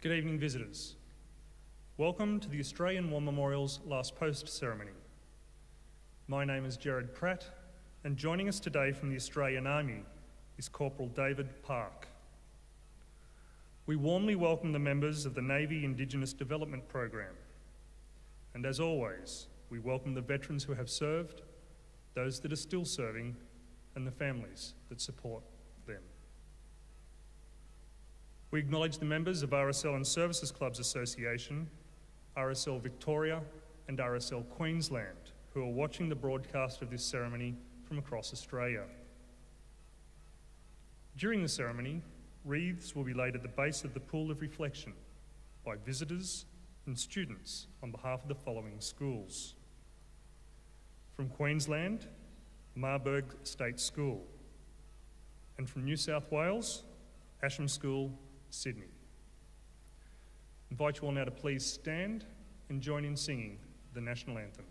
Good evening, visitors. Welcome to the Australian War Memorial's Last Post ceremony. My name is Gerard Pratt, and joining us today from the Australian Army is Corporal David Park. We warmly welcome the members of the Navy Indigenous Development Program. And as always, we welcome the veterans who have served, those that are still serving, and the families that support them. We acknowledge the members of RSL and Services Clubs Association, RSL Victoria and RSL Queensland, who are watching the broadcast of this ceremony from across Australia. During the ceremony, wreaths will be laid at the base of the pool of reflection by visitors and students on behalf of the following schools. From Queensland, Marburg State School, and from New South Wales, Ascham School, Sydney. I invite you all now to please stand and join in singing the National Anthem.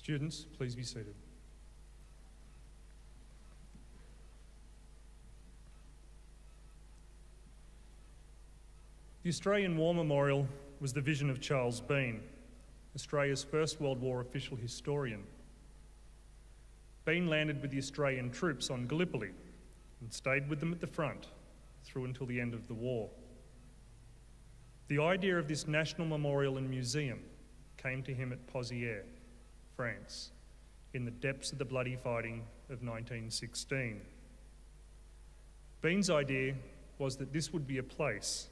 Students, please be seated. The Australian War Memorial was the vision of Charles Bean, Australia's First World War official historian. Bean landed with the Australian troops on Gallipoli and stayed with them at the front through until the end of the war. The idea of this national memorial and museum came to him at Pozières, France, in the depths of the bloody fighting of 1916. Bean's idea was that this would be a place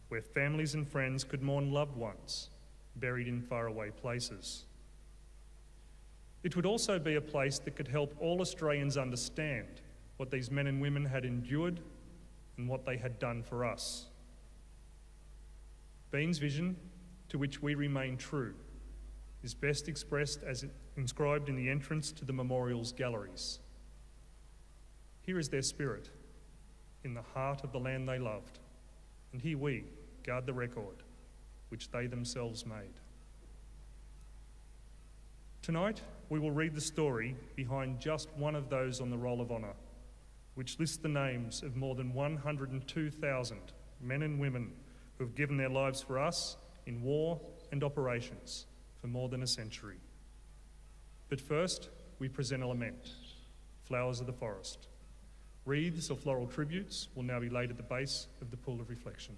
where families and friends could mourn loved ones buried in faraway places. It would also be a place that could help all Australians understand what these men and women had endured and what they had done for us. Bean's vision, to which we remain true, is best expressed as inscribed in the entrance to the memorial's galleries. Here is their spirit, in the heart of the land they loved, and here we guard the record which they themselves made. Tonight, we will read the story behind just one of those on the Roll of Honour, which lists the names of more than 102,000 men and women who have given their lives for us in war and operations for more than a century. But first, we present a lament, Flowers of the Forest. Wreaths or floral tributes will now be laid at the base of the pool of reflection.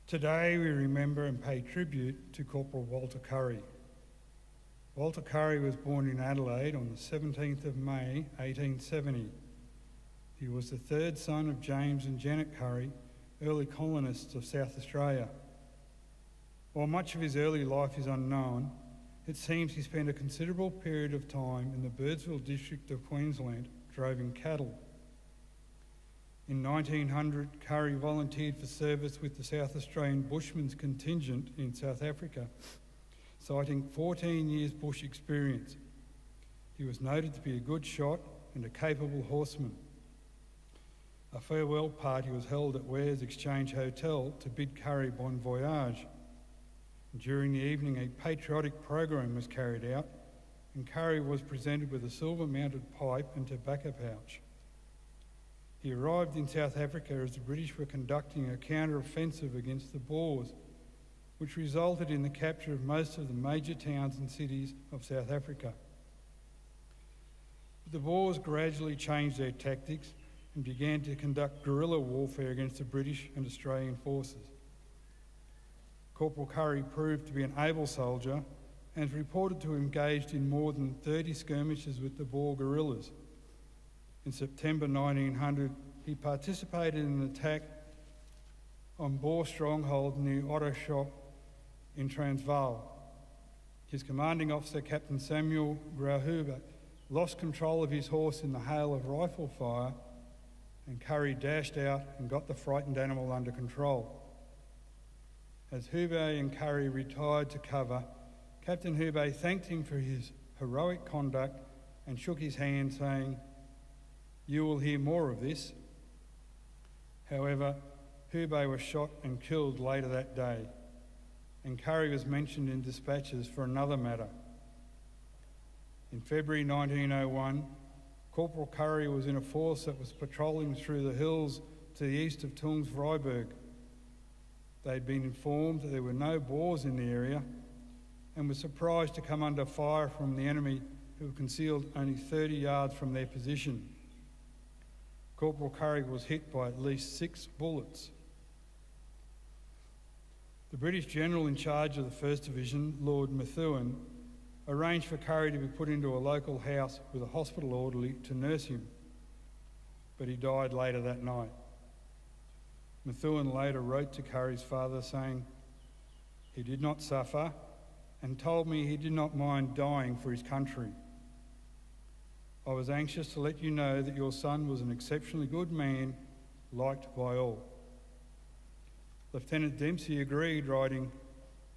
Today we remember and pay tribute to Corporal Walter Currie. Walter Currie was born in Adelaide on the 17th of May 1870. He was the third son of James and Janet Currie, early colonists of South Australia. While much of his early life is unknown, it seems he spent a considerable period of time in the Birdsville district of Queensland droving cattle. In 1900, Currie volunteered for service with the South Australian Bushmen's contingent in South Africa, citing 14 years bush experience. He was noted to be a good shot and a capable horseman. A farewell party was held at Ware's Exchange Hotel to bid Currie bon voyage. During the evening, a patriotic program was carried out, and Currie was presented with a silver-mounted pipe and tobacco pouch. He arrived in South Africa as the British were conducting a counter-offensive against the Boers, which resulted in the capture of most of the major towns and cities of South Africa. But the Boers gradually changed their tactics and began to conduct guerrilla warfare against the British and Australian forces. Corporal Currie proved to be an able soldier and is reported to have engaged in more than 30 skirmishes with the Boer guerrillas. In September 1900, he participated in an attack on Boer stronghold near Ottershop in Transvaal. His commanding officer, Captain Samuel Grauhuber, lost control of his horse in the hail of rifle fire, and Currie dashed out and got the frightened animal under control. As Hubei and Currie retired to cover, Captain Hubei thanked him for his heroic conduct and shook his hand, saying, "You will hear more of this." However, Hubei was shot and killed later that day, and Currie was mentioned in dispatches for another matter. In February 1901, Corporal Currie was in a force that was patrolling through the hills to the east of Tungsvryburg. They had been informed that there were no Boers in the area and were surprised to come under fire from the enemy, who were concealed only 30 yards from their position. Corporal Currie was hit by at least 6 bullets. The British general in charge of the 1st Division, Lord Methuen, arranged for Currie to be put into a local house with a hospital orderly to nurse him, but he died later that night. Methuen later wrote to Currie's father saying, "He did not suffer and told me he did not mind dying for his country. I was anxious to let you know that your son was an exceptionally good man, liked by all." Lieutenant Dempsey agreed, writing,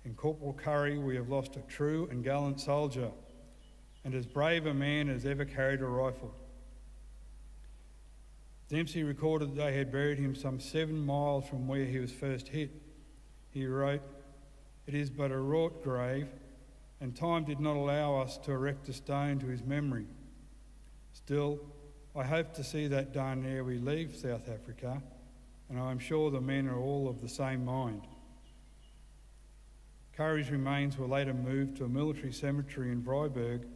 "In Corporal Currie we have lost a true and gallant soldier, and as brave a man as ever carried a rifle." Dempsey recorded that they had buried him some 7 miles from where he was first hit. He wrote, "It is but a wrought grave, and time did not allow us to erect a stone to his memory. Still, I hope to see that done ere we leave South Africa, and I am sure the men are all of the same mind." Currie's remains were later moved to a military cemetery in Vryburg.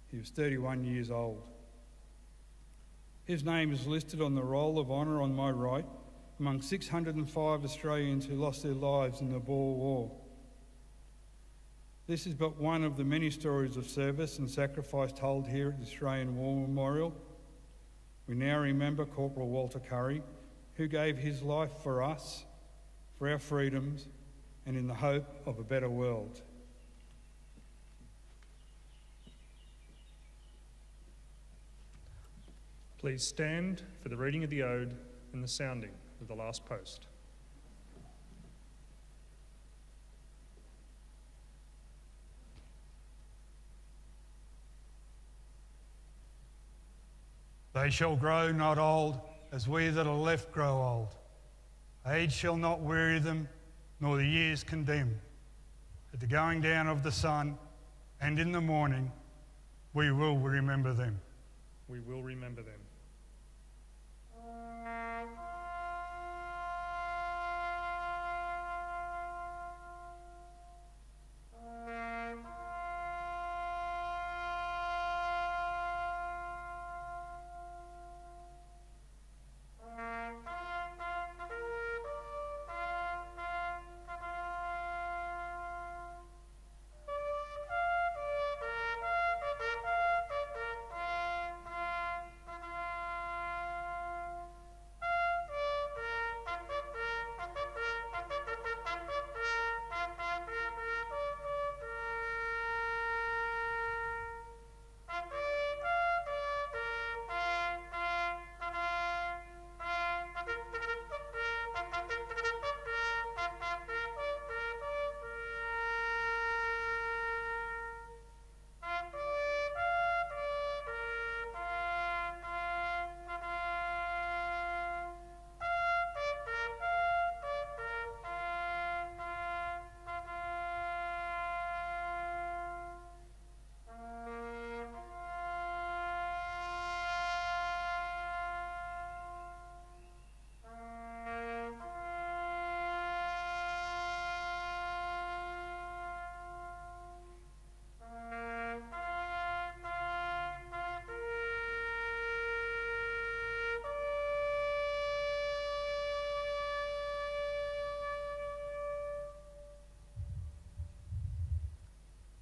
He was 31 years old. His name is listed on the Roll of Honour on my right, among 605 Australians who lost their lives in the Boer War. This is but one of the many stories of service and sacrifice told here at the Australian War Memorial. We now remember Corporal Walter Currie, who gave his life for us, for our freedoms, and in the hope of a better world. Please stand for the reading of the Ode and the sounding of the last post. They shall grow not old, as we that are left grow old. Age shall not weary them, nor the years condemn. At the going down of the sun, and in the morning, we will remember them. We will remember them.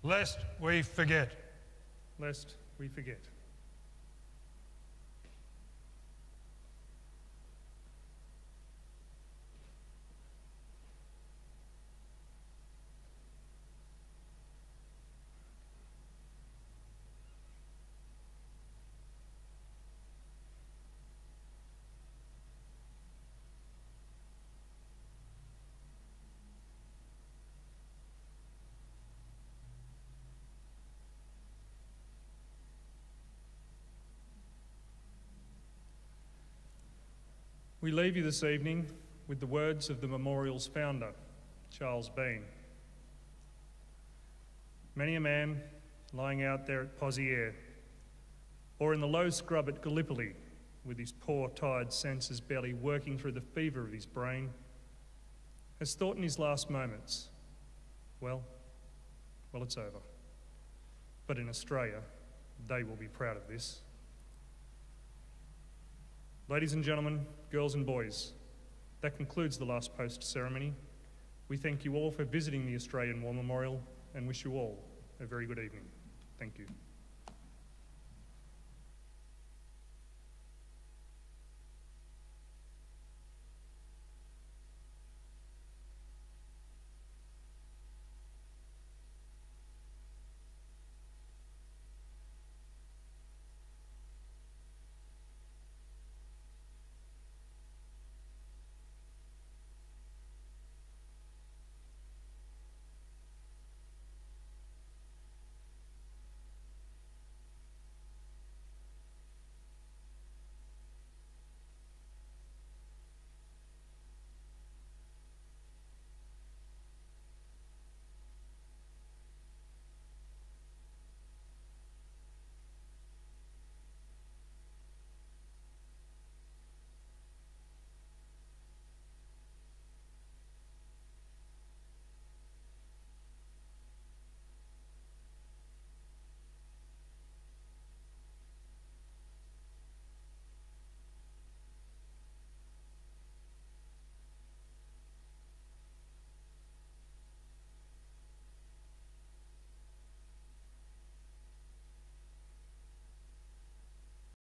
lest we forget. Lest we forget. We leave you this evening with the words of the memorial's founder, Charles Bean. Many a man lying out there at Pozieres, or in the low scrub at Gallipoli, with his poor, tired senses barely working through the fever of his brain, has thought in his last moments, well, it's over. But in Australia, they will be proud of this. Ladies and gentlemen, girls and boys, that concludes the last post ceremony. We thank you all for visiting the Australian War Memorial and wish you all a very good evening. Thank you.